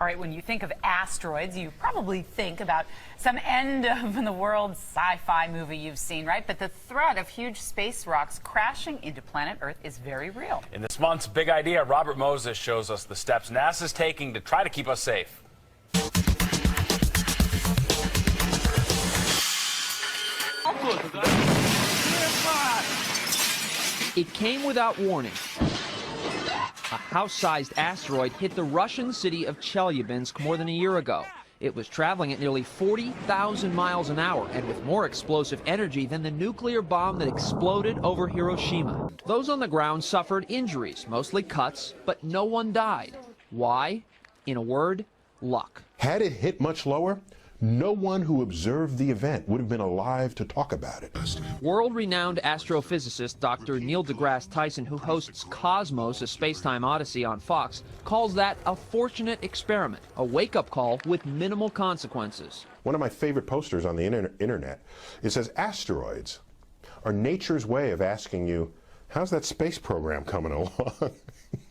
All right, when you think of asteroids, you probably think about some end of the world sci-fi movie you've seen, right? But the threat of huge space rocks crashing into planet Earth is very real. In this month's Big Idea, Robert Moses shows us the steps NASA's taking to try to keep us safe. It came without warning. A house-sized asteroid hit the Russian city of Chelyabinsk more than a year ago. It was traveling at nearly 40,000 miles an hour and with more explosive energy than the nuclear bomb that exploded over Hiroshima. Those on the ground suffered injuries, mostly cuts, but no one died. Why? In a word, luck. Had it hit much lower, no one who observed the event would have been alive to talk about it. World-renowned astrophysicist Dr. Neil deGrasse Tyson, who hosts Cosmos, a space-time odyssey on Fox, calls that a fortunate experiment, a wake-up call with minimal consequences. One of my favorite posters on the internet, it says asteroids are nature's way of asking you, how's that space program coming along?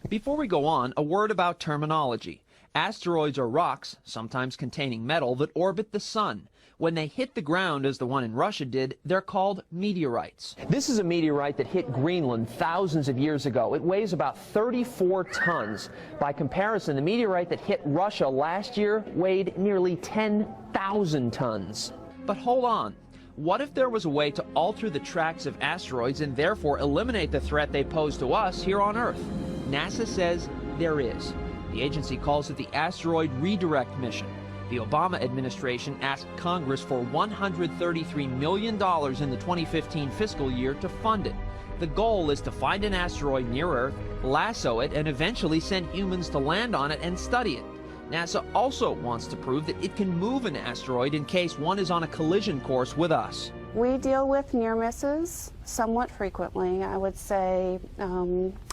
Before we go on, a word about terminology. Asteroids are rocks, sometimes containing metal, that orbit the sun. When they hit the ground, as the one in Russia did, they're called meteorites. This is a meteorite that hit Greenland thousands of years ago. It weighs about 34 tons. By comparison, the meteorite that hit Russia last year weighed nearly 10,000 tons. But hold on. What if there was a way to alter the tracks of asteroids and therefore eliminate the threat they pose to us here on Earth? NASA says there is. The agency calls it the Asteroid Redirect Mission. The Obama administration asked Congress for $133 million in the 2015 fiscal year to fund it. The goal is to find an asteroid near Earth, lasso it, and eventually send humans to land on it and study it. NASA also wants to prove that it can move an asteroid in case one is on a collision course with us. We deal with near misses somewhat frequently. I would say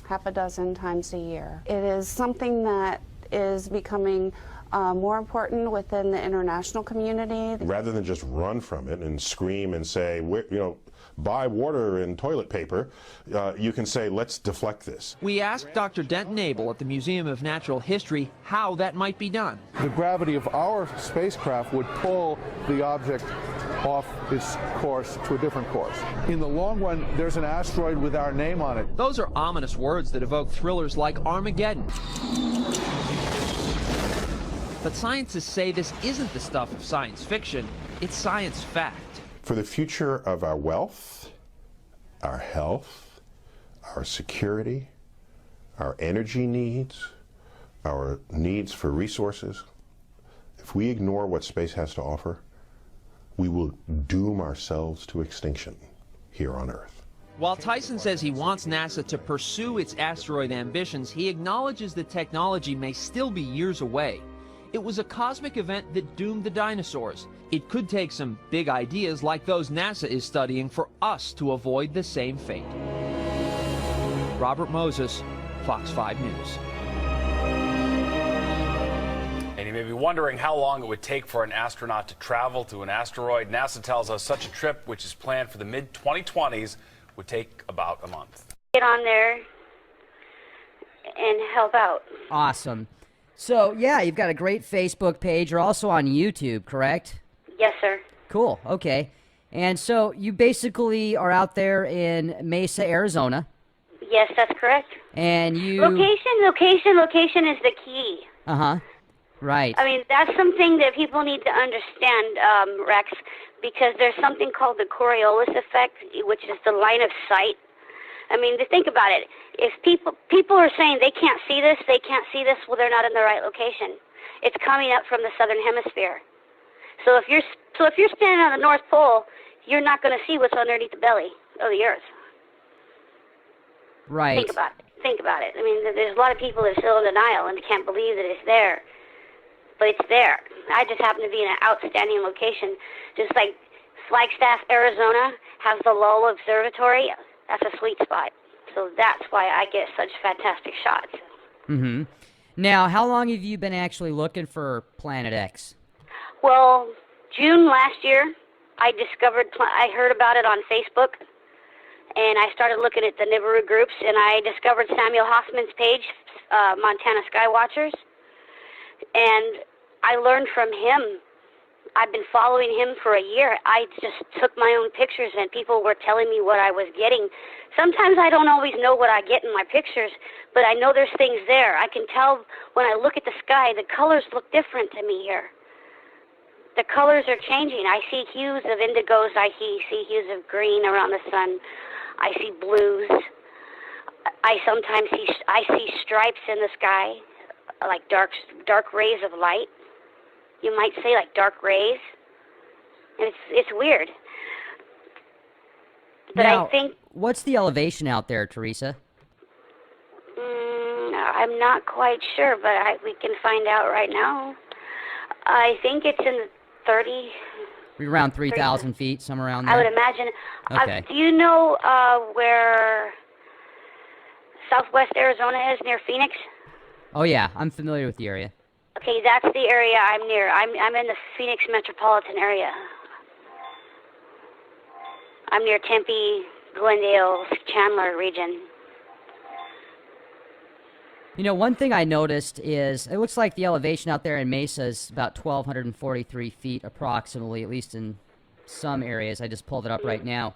half a dozen times a year. It is something that is becoming more important within the international community. Rather than just run from it and scream and say, buy water and toilet paper, you can say, let's deflect this. We asked Dr. Denton Abel at the Museum of Natural History how that might be done. The gravity of our spacecraft would pull the object off its course to a different course. In the long run, there's an asteroid with our name on it. Those are ominous words that evoke thrillers like Armageddon. But scientists say this isn't the stuff of science fiction, it's science fact. For the future of our wealth, our health, our security, our energy needs, our needs for resources, if we ignore what space has to offer, we will doom ourselves to extinction here on Earth. While Tyson says he wants NASA to pursue its asteroid ambitions, he acknowledges that technology may still be years away. It was a cosmic event that doomed the dinosaurs. It could take some big ideas like those NASA is studying for us to avoid the same fate. Robert Moses, Fox 5 News. And you may be wondering how long it would take for an astronaut to travel to an asteroid. NASA tells us such a trip, which is planned for the mid-2020s, would take about a month. Get on there and help out. Awesome. So, yeah, you've got a great Facebook page. You're also on YouTube, correct? Yes, sir. Cool. Okay. And so you basically are out there in Mesa, Arizona. Yes, that's correct. And you... Location is the key. Uh-huh. Right. I mean, that's something that people need to understand, Rex, because there's something called the Coriolis effect, which is the line of sight. I mean, to think about it, if people are saying they can't see this, well, they're not in the right location. It's coming up from the southern hemisphere. So if you're standing on the North Pole, you're not going to see what's underneath the belly of the Earth. Right. Think about it. I mean, there's a lot of people that are still in denial and can't believe that it's there. But it's there. I just happen to be in an outstanding location. Just like Flagstaff, Arizona has the Lola Observatory. That's a sweet spot. So that's why I get such fantastic shots. Mm-hmm. Now, how long have you been actually looking for Planet X? Well, June last year, I heard about it on Facebook, and I started looking at the Nibiru groups, and I discovered Samuel Hoffman's page, Montana Skywatchers. And I learned from him. I've been following him for a year. I just took my own pictures, and people were telling me what I was getting. Sometimes I don't always know what I get in my pictures, but I know there's things there. I can tell when I look at the sky, the colors look different to me here. The colors are changing. I see hues of indigos. I see hues of green around the sun. I see blues. I sometimes see stripes in the sky, like dark rays of light. You might say like dark rays. And it's weird. But now, I think what's the elevation out there, Teresa? I'm not quite sure, but we can find out right now. I think it's in the 30. Around 3,000 feet, somewhere around there. I would imagine. Okay. Do you know where Southwest Arizona is, near Phoenix? Oh yeah, I'm familiar with the area. Okay, that's the area I'm near. I'm in the Phoenix metropolitan area. I'm near Tempe, Glendale, Chandler region. You know, one thing I noticed is it looks like the elevation out there in Mesa is about 1,243 feet approximately, at least in some areas. I just pulled it up right now.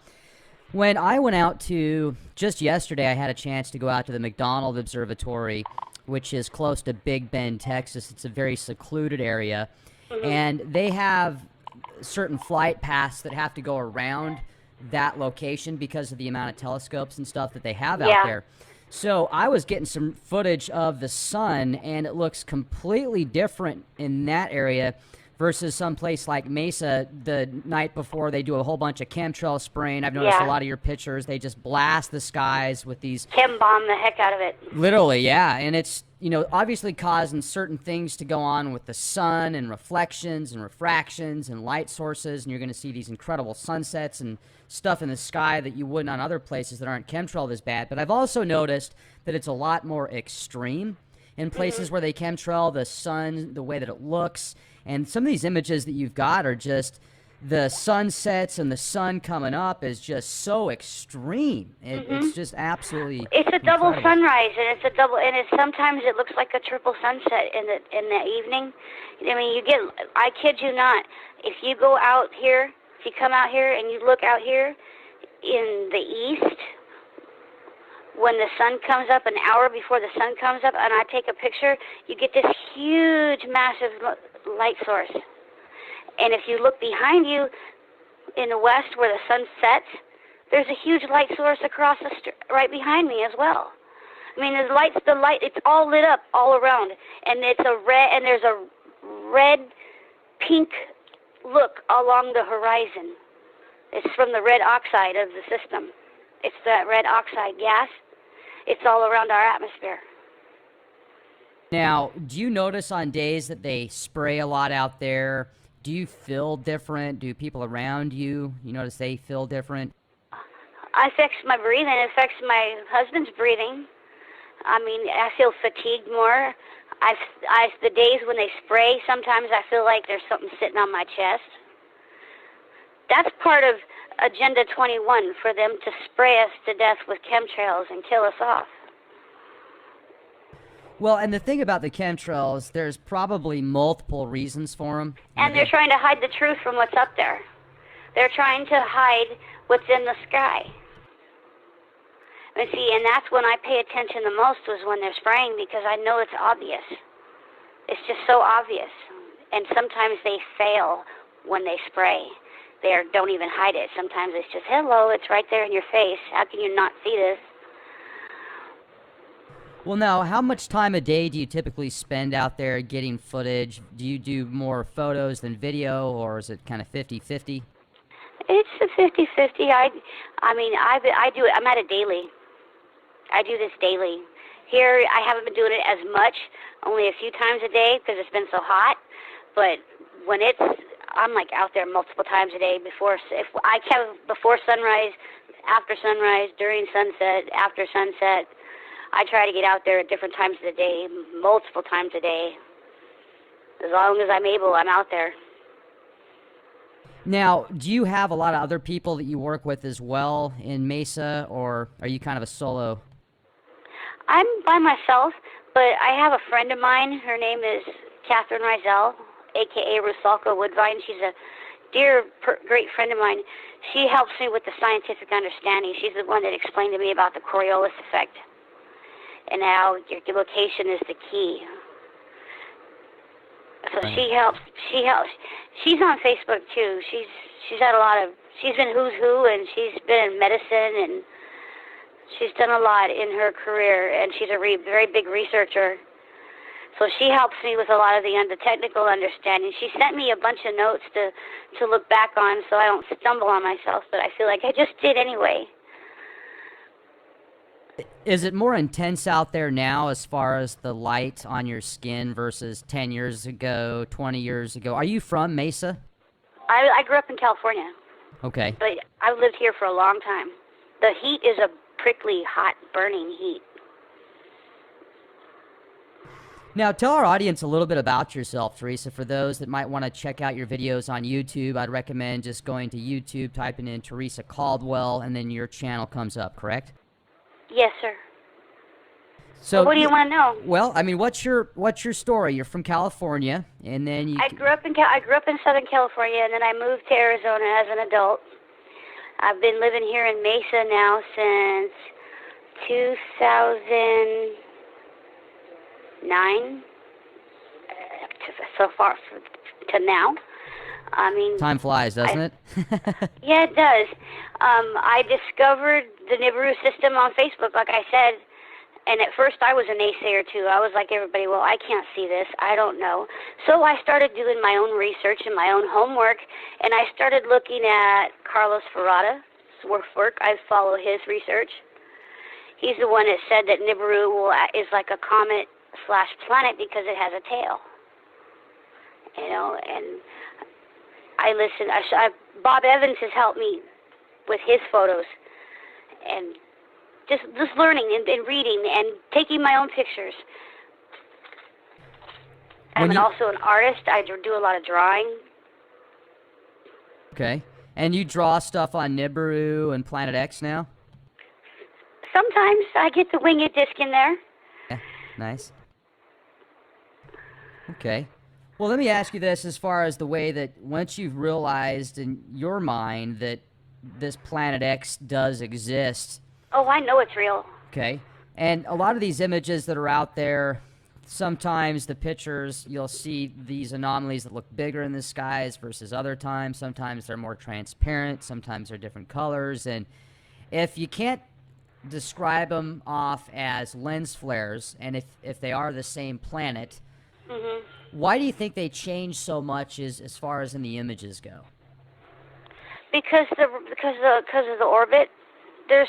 When I went out to, just yesterday, I had a chance to go out to the McDonald Observatory, which is close to Big Bend, Texas. It's a very secluded area. And they have certain flight paths that have to go around that location because of the amount of telescopes and stuff that they have out there. So I was getting some footage of the sun, and it looks completely different in that area versus someplace like Mesa. The night before, they do a whole bunch of chemtrail spraying. I've noticed a lot of your pictures. They just blast the skies with these... Chem bomb the heck out of it. Literally, yeah. And it's, you know, obviously causing certain things to go on with the sun and reflections and refractions and light sources, and you're going to see these incredible sunsets and stuff in the sky that you wouldn't on other places that aren't chemtrailed as bad. But I've also noticed that it's a lot more extreme in places where they chemtrail the sun, the way that it looks. And some of these images that you've got are just the sunsets and the sun coming up is just so extreme. It's just absolutely It's a double incredible. sunrise, and it's a double, and sometimes it looks like a triple sunset in the evening. I mean, I kid you not, if you go out here, if you come out here and you look out here in the east, when the sun comes up, an hour before the sun comes up, and I take a picture, you get this huge, massive light source. And if you look behind you in the west where the sun sets, there's a huge light source across right behind me as well. I mean, the light, it's all lit up all around, and it's a red, and there's a red, pink look along the horizon. It's from the red oxide of the system. It's that red oxide gas. It's all around our atmosphere. Now, do you notice on days that they spray a lot out there, do you feel different? Do people around you notice they feel different? It affects my breathing. It affects my husband's breathing. I mean, I feel fatigued more. The days when they spray, sometimes I feel like there's something sitting on my chest. That's part of Agenda 21, for them to spray us to death with chemtrails and kill us off. Well, and the thing about the chemtrails, there's probably multiple reasons for them. And they're trying to hide the truth from what's up there. They're trying to hide what's in the sky. And see, and that's when I pay attention the most, was when they're spraying, because I know it's obvious. It's just so obvious. And sometimes they fail when they spray. They don't even hide it. Sometimes it's just, hello, it's right there in your face. How can you not see this? Well, now, how much time a day do you typically spend out there getting footage? Do you do more photos than video, or is it kind of 50-50? It's a 50-50. I mean, I do it. I'm at it daily. I do this daily. Here, I haven't been doing it as much, only a few times a day because it's been so hot. But when I'm like out there multiple times a day before sunrise, after sunrise, during sunset, after sunset. I try to get out there at different times of the day, multiple times a day. As long as I'm able, I'm out there. Now, do you have a lot of other people that you work with as well in Mesa, or are you kind of a solo? I'm by myself, but I have a friend of mine. Her name is Catherine Rizal, a.k.a. Rusalka Woodvine. She's a dear, great friend of mine. She helps me with the scientific understanding. She's the one that explained to me about the Coriolis effect and how your location is the key. So she helps. She's on Facebook too. She's had a lot of. She's been who's who, and she's been in medicine, and she's done a lot in her career. And she's a very big researcher. So she helps me with a lot of the technical understanding. She sent me a bunch of notes to look back on, so I don't stumble on myself. But I feel like I just did anyway. Is it more intense out there now as far as the light on your skin versus 10 years ago, 20 years ago? Are you from Mesa? I grew up in California. Okay. But I've lived here for a long time. The heat is a prickly, hot, burning heat. Now, tell our audience a little bit about yourself, Teresa. For those that might want to check out your videos on YouTube, I'd recommend just going to YouTube, typing in Teresa Caldwell, and then your channel comes up, correct? Yes, sir. So, what do you want to know? Well, I mean, what's your story? You're from California, and then you. I grew up in Southern California, and then I moved to Arizona as an adult. I've been living here in Mesa now since 2009. So far to now. I mean, time flies, doesn't it? Yeah, it does. I discovered the Nibiru system on Facebook, like I said, and at first I was a naysayer too. I was like everybody, well, I can't see this, I don't know. So I started doing my own research and my own homework, and I started looking at Carlos Ferrata's work. I follow his research. He's the one that said that Nibiru is like a comet/planet because it has a tail. You know, and I listen. Bob Evans has helped me with his photos, and just learning and reading and taking my own pictures. I'm also an artist. I do a lot of drawing. Okay, and you draw stuff on Nibiru and Planet X now? Sometimes I get the winged disc in there. Yeah, nice. Okay. Well, let me ask you this as far as the way that once you've realized in your mind that this Planet X does exist. Oh, I know it's real. Okay. And a lot of these images that are out there, sometimes the pictures, you'll see these anomalies that look bigger in the skies versus other times. Sometimes they're more transparent. Sometimes they're different colors. And if you can't describe them off as lens flares, and if they are the same planet, why do you think they change so much as far as in the images go? Because of the orbit. There's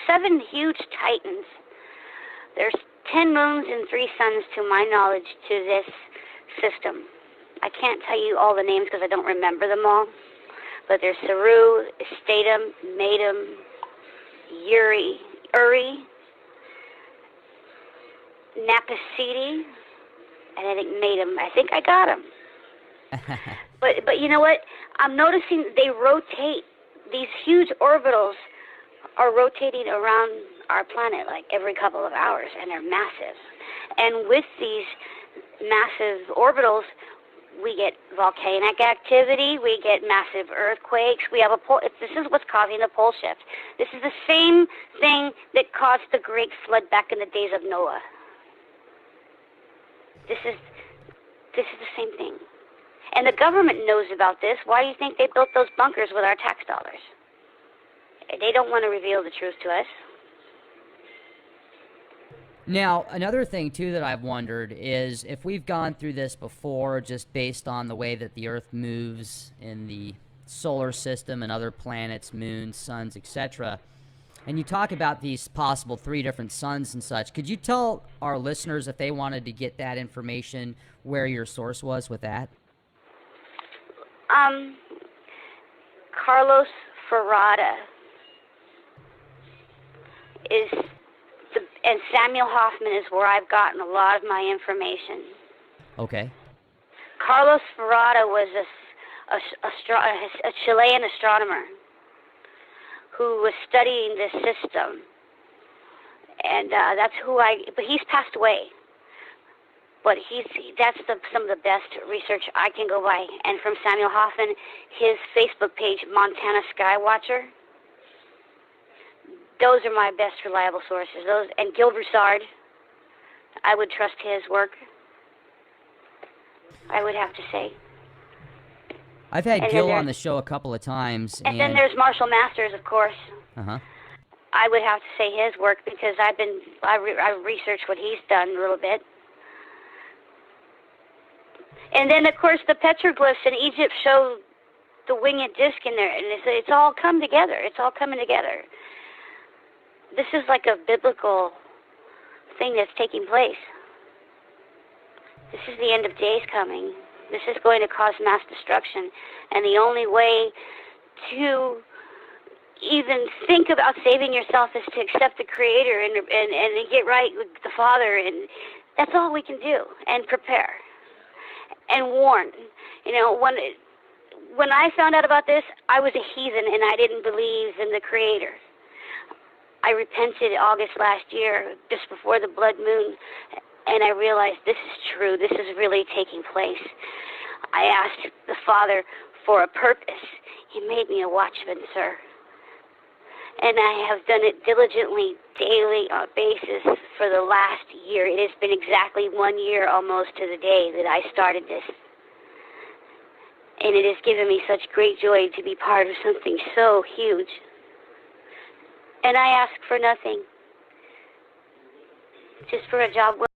7 huge titans. There's 10 moons and 3 suns, to my knowledge, to this system. I can't tell you all the names because I don't remember them all. But there's Saru, Statum, Matum, Uri, Napacidi, and I think Matum. I think I got them. But you know what? I'm noticing they rotate. These huge orbitals are rotating around our planet like every couple of hours, and they're massive. And with these massive orbitals, we get volcanic activity, we get massive earthquakes, we have this is what's causing the pole shift. This is the same thing that caused the great flood back in the days of Noah. This is the same thing. And the government knows about this. Why do you think they built those bunkers with our tax dollars? They don't want to reveal the truth to us. Now, another thing, too, that I've wondered is if we've gone through this before just based on the way that the Earth moves in the solar system and other planets, moons, suns, etc., and you talk about these possible 3 different suns and such, could you tell our listeners if they wanted to get that information where your source was with that? Carlos Ferrata and Samuel Hoffman is where I've gotten a lot of my information. Okay. Carlos Ferrata was a Chilean astronomer who was studying this system, and that's but he's passed away. But that's some of the best research I can go by. And from Samuel Hoffman, his Facebook page, Montana Skywatcher, those are my best reliable sources. Those, and Gil Broussard, I would trust his work, I would have to say. I've had Gil on the show a couple of times. And then there's Marshall Masters, of course. Uh-huh. I would have to say his work because I researched what he's done a little bit. And then, of course, the petroglyphs in Egypt show the winged disc in there, and it's all come together. It's all coming together. This is like a biblical thing that's taking place. This is the end of days coming. This is going to cause mass destruction, and the only way to even think about saving yourself is to accept the Creator and get right with the Father, and that's all we can do, and prepare and warn. You know, when I found out about this, I was a heathen and I didn't believe in the Creator. I repented August last year, just before the blood moon, and I realized this is true. This is really taking place. I asked the Father for a purpose. He made me a watchman, sir. And I have done it diligently, daily, on a basis for the last year. It has been exactly 1 year almost to the day that I started this. And it has given me such great joy to be part of something so huge. And I ask for nothing, just for a job well